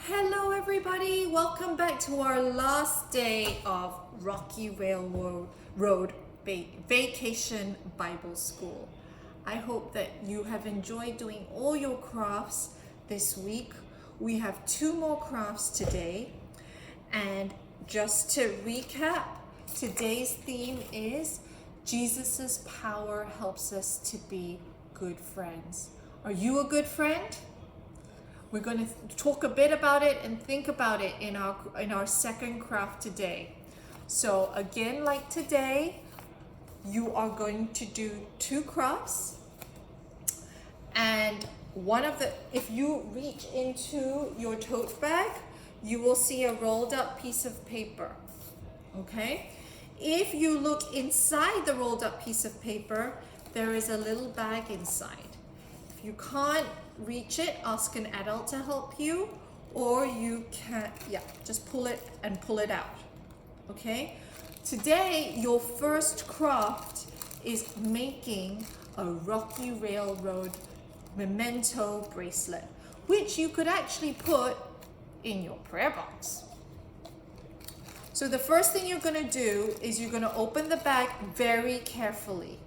Hello everybody, welcome back to our last day of Rocky Railroad Vacation Bible School. I hope that you have enjoyed doing all your crafts this week. We have 2 more crafts today, and just to recap, today's theme is Jesus's power helps us to be good friends. Are you a good friend? We're going to talk a bit about it and think about it in our second craft today. So again, like today, you are going to do 2 crafts, and if you reach into your tote bag, you will see a rolled up piece of paper. Okay? If you look inside the rolled up piece of paper, there is a little bag inside. If you can't reach it, ask an adult to help you, or you can, just pull it out. Okay? Today, your first craft is making a Rocky Railroad memento bracelet, which you could actually put in your prayer box. So the first thing you're going to do is you're going to open the bag very carefully.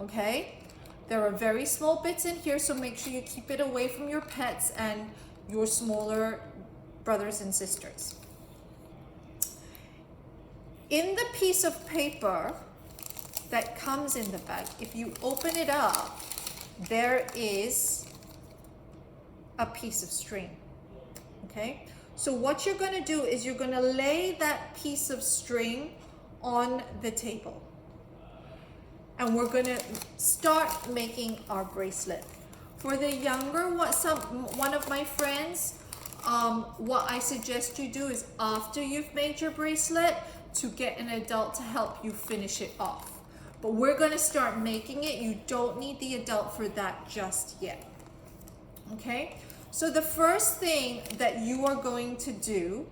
Okay? There are very small bits in here, so make sure you keep it away from your pets and your smaller brothers and sisters. In the piece of paper that comes in the bag, if you open it up, there is a piece of string. Okay? So what you're going to do is you're going to lay that piece of string on the table. And we're going to start making our bracelet. For the younger, one of my friends, what I suggest you do is after you've made your bracelet, to get an adult to help you finish it off. But we're going to start making it. You don't need the adult for that just yet. Okay? So the first thing that you are going to do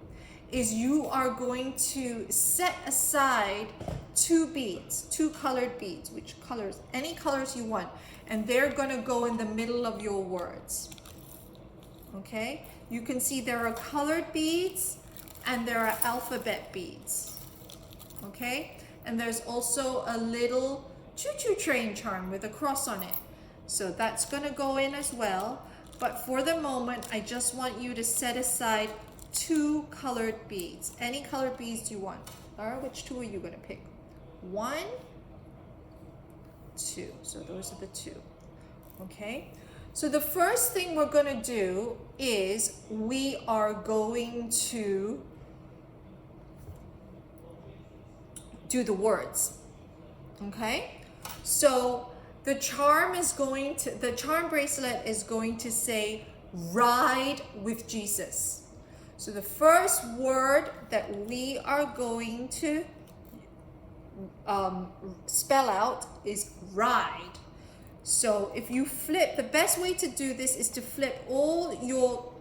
is you are going to set aside 2 beads, 2 colored beads, which colors, any colors you want, and they're going to go in the middle of your words. Okay? You can see there are colored beads and there are alphabet beads. Okay? And there's also a little choo-choo train charm with a cross on it. So that's going to go in as well. But for the moment, I just want you to set aside 2 colored beads. Any colored beads you want. Laura, which 2 are you going to pick? 1, 2. So those are the 2. Okay? So the first thing we're going to do is we are going to do the words. Okay? So the charm bracelet is going to say, ride with Jesus. So the first word that we are going to spell out is ride. So if you flip, the best way to do this is to flip all your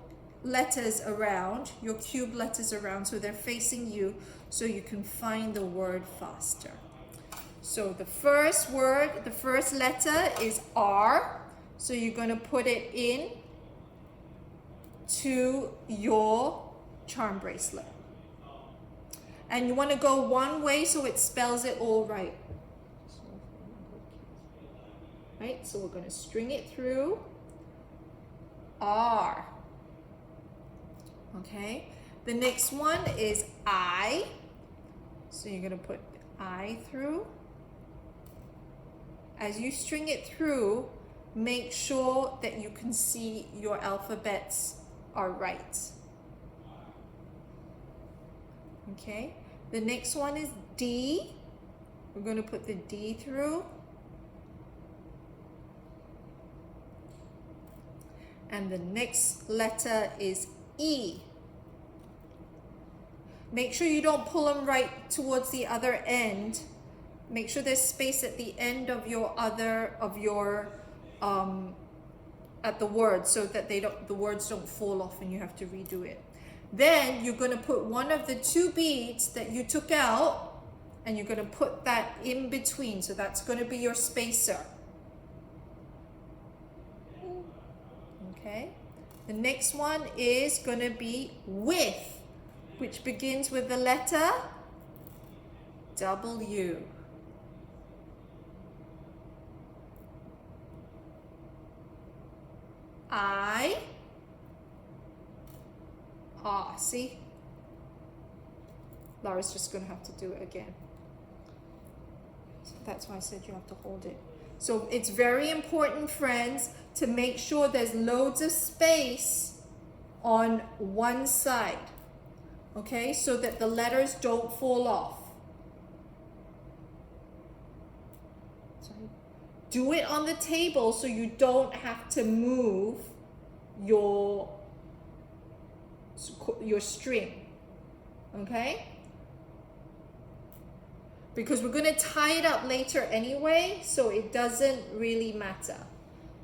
letters around, your cube letters around, so they're facing you, so you can find the word faster. So the first word, the first letter is R. So you're going to put it in to your charm bracelet. And you want to go one way so it spells it all right. Right? So we're going to string it through. R. Okay? The next one is I. So you're going to put I through. As you string it through, make sure that you can see your alphabets are right. Okay? The next one is D. We're going to put the D through. And the next letter is E. Make sure you don't pull them right towards the other end. Make sure there's space at the end of at the word, so that the words don't fall off and you have to redo it. Then you're going to put one of the 2 beads that you took out, and you're going to put that in between. So that's going to be your spacer. Okay. The next one is going to be with, which begins with the letter W. See? Laura's just going to have to do it again. So that's why I said you have to hold it. So it's very important, friends, to make sure there's loads of space on one side. Okay? So that the letters don't fall off. Do it on the table so you don't have to move your string. Okay? Because we're going to tie it up later anyway, so it doesn't really matter.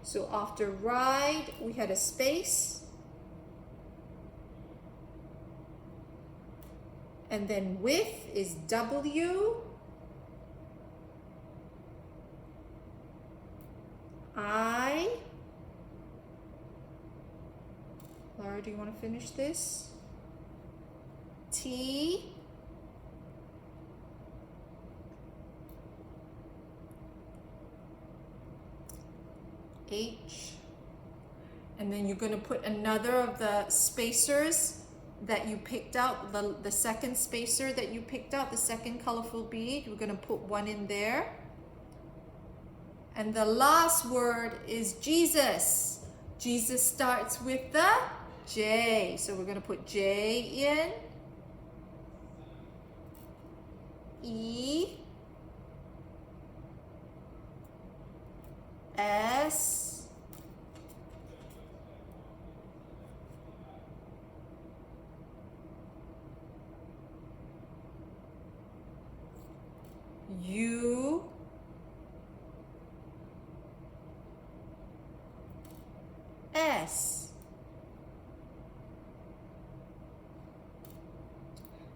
So after ride, we had a space. And then with is W. Laura, do you want to finish this? T. H. And then you're going to put another of the spacers that you picked out, the second spacer that you picked out, the second colorful bead. We're going to put one in there. And the last word is Jesus. Jesus starts with the J. So we're going to put J in. E. S. U. S.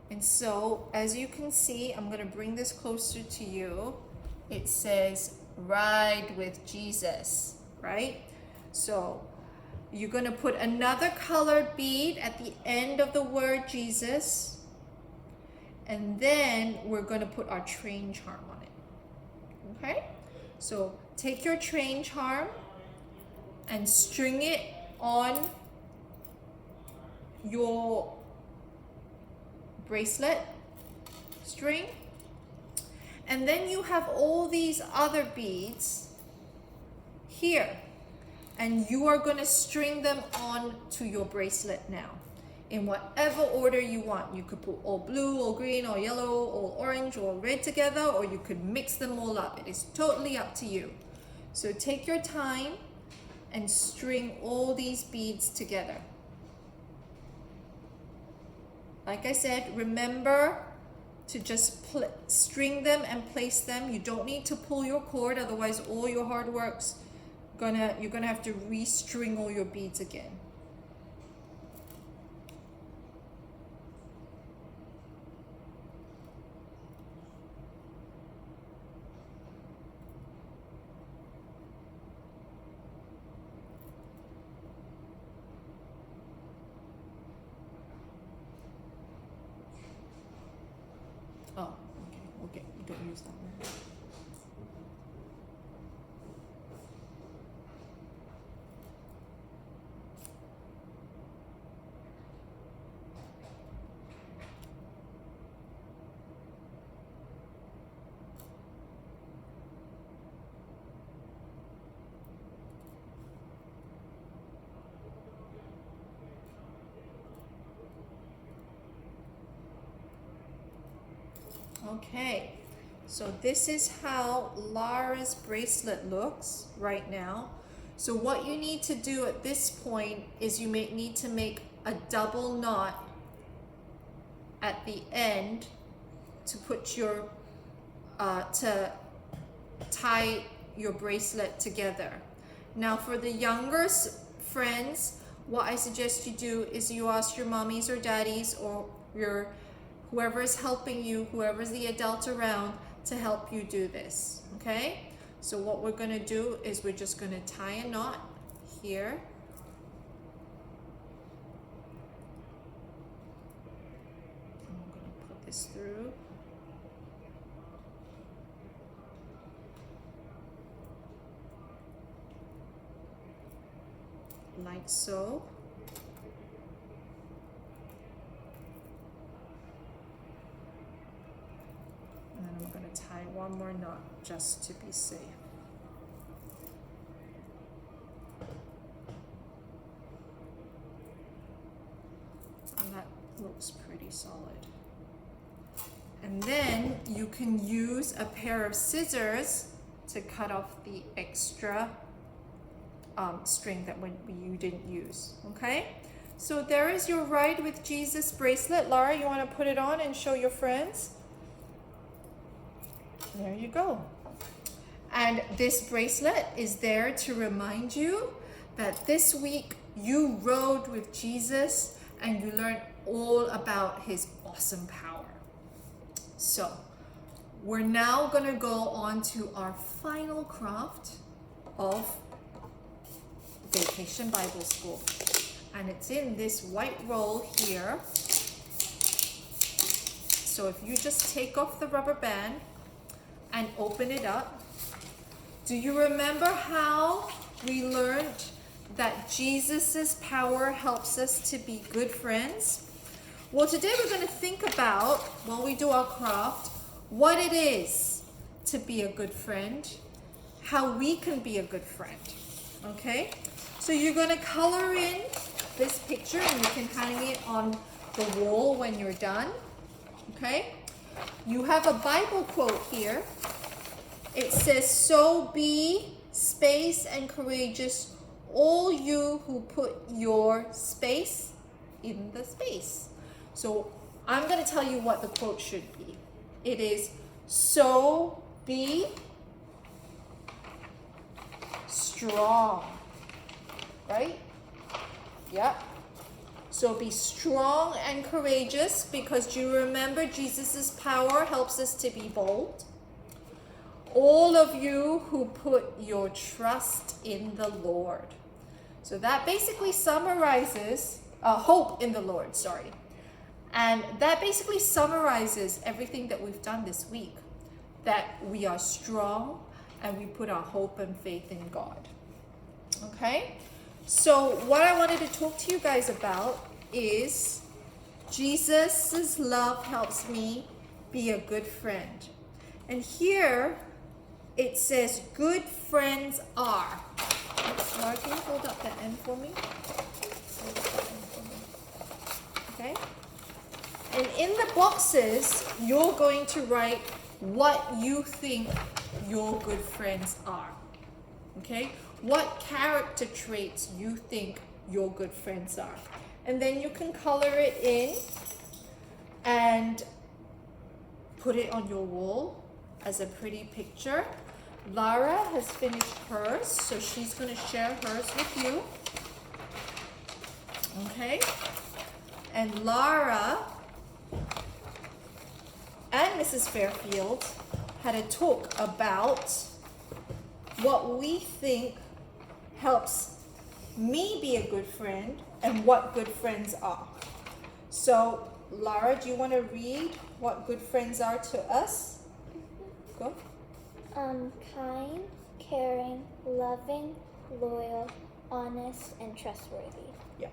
And so, as you can see, I'm going to bring this closer to you. It says, ride with Jesus, right? So, you're going to put another colored bead at the end of the word Jesus. And then we're going to put our train charm on it. Okay? So, take your train charm and string it on your bracelet string. And then you have all these other beads here. And you are going to string them on to your bracelet now. In whatever order you want. You could put all blue, all green, all yellow, all orange, all red together, or you could mix them all up. It is totally up to you. So take your time and string all these beads together. Like I said, remember to just string them and place them. You don't need to pull your cord, otherwise all your hard work's you're gonna have to restring all your beads again. Oh, okay, you don't use that one. Okay, so this is how Lara's bracelet looks right now. So what you need to do at this point is you may need to make a double knot at the end to put your to tie your bracelet together. Now for the younger friends, what I suggest you do is you ask your mommies or daddies or your whoever is helping you, whoever's the adult around, to help you do this, okay? So what we're gonna do is we're just gonna tie a knot here. this through. Like so. And then I'm going to tie one more knot just to be safe. And that looks pretty solid. And then you can use a pair of scissors to cut off the extra string that you didn't use, okay? So there is your Ride with Jesus bracelet. Laura, you want to put it on and show your friends? There you go. And this bracelet is there to remind you that this week you rode with Jesus and you learned all about his awesome power. So we're now going to go on to our final craft of Vacation Bible School. And it's in this white roll here. So if you just take off the rubber band and open it up, do you remember how we learned that Jesus's power helps us to be good friends? Well, today we're going to think about, while we do our craft, what it is to be a good friend, how we can be a good friend, okay? So you're going to color in this picture and you can hang it on the wall when you're done, okay? You have a Bible quote here. It says, "So be space and courageous, all you who put your space in the space." So I'm going to tell you what the quote should be. It is, "So be strong." Right? Yep. So be strong and courageous, because do you remember Jesus's power helps us to be bold? All of you who put your trust in the Lord. So that basically summarizes hope in the Lord, sorry. And that basically summarizes everything that we've done this week. That we are strong and we put our hope and faith in God. Okay? So what I wanted to talk to you guys about is Jesus's love helps me be a good friend. And here it says, good friends are. Laura, can you hold up that end for me? Okay? And in the boxes, you're going to write what you think your good friends are. Okay? What character traits you think your good friends are. And then you can color it in and put it on your wall as a pretty picture. Lara has finished hers, so she's going to share hers with you. Okay? And Lara and Mrs. Fairfield had a talk about what we think helps me be a good friend and what good friends are. So, Lara, do you want to read what good friends are to us? Go. Kind, caring, loving, loyal, honest, and trustworthy. Yeah,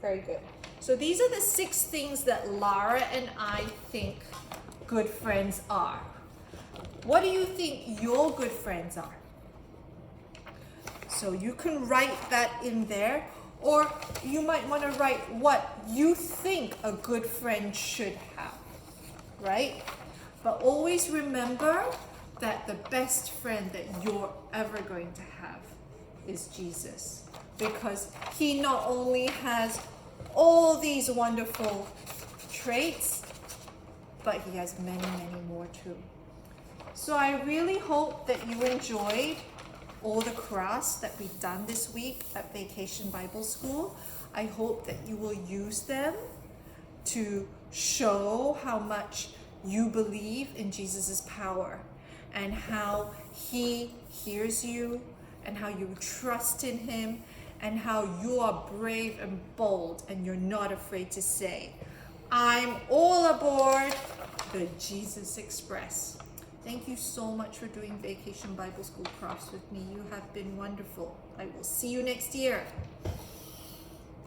very good. So these are the 6 things that Lara and I think good friends are. What do you think your good friends are? So you can write that in there, or you might want to write what you think a good friend should have, right? But always remember that the best friend that you're ever going to have is Jesus, because he not only has all these wonderful traits, but he has many, many more too. So I really hope that you enjoyed all the crafts that we've done this week at Vacation Bible School. I hope that you will use them to show how much you believe in Jesus's power and how he hears you and how you trust in him and how you are brave and bold and you're not afraid to say, I'm all aboard, the Jesus Express. Thank you so much for doing Vacation Bible School crafts with me. You have been wonderful. I will see you next year.